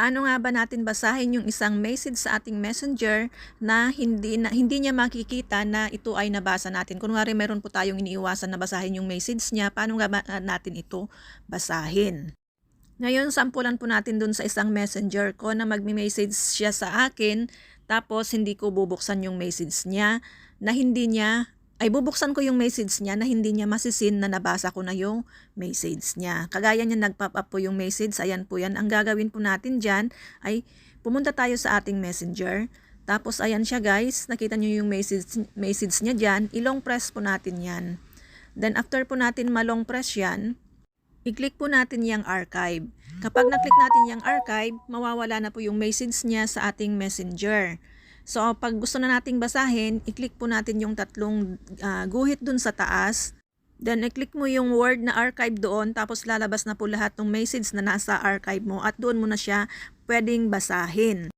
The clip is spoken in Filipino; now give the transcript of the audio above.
Paano nga ba natin basahin yung isang message sa ating messenger na hindi niya makikita na ito ay nabasa natin? Kunwari meron po tayong iniiwasan na basahin yung message niya, paano nga ba natin ito basahin? Ngayon, sampulan po natin dun sa isang messenger ko na magme-message siya sa akin, tapos hindi ko bubuksan yung message niya na bubuksan ko yung message niya na hindi niya masisin na nabasa ko na yung message niya. Kagaya niya nag-pop up po yung message, ayan po yan. Ang gagawin po natin dyan ay pumunta tayo sa ating messenger. Tapos ayan siya guys, nakita niyo yung message niya dyan, ilong press po natin yan. Then after po natin malong press yan, i-click po natin yung archive. Kapag na-click natin yung archive, mawawala na po yung message niya sa ating messenger. So, pag gusto na nating basahin, i-click po natin yung tatlong guhit dun sa taas. Then, i-click mo yung word na archive doon, tapos lalabas na po lahat ng message na nasa archive mo at doon mo na siya pwedeng basahin.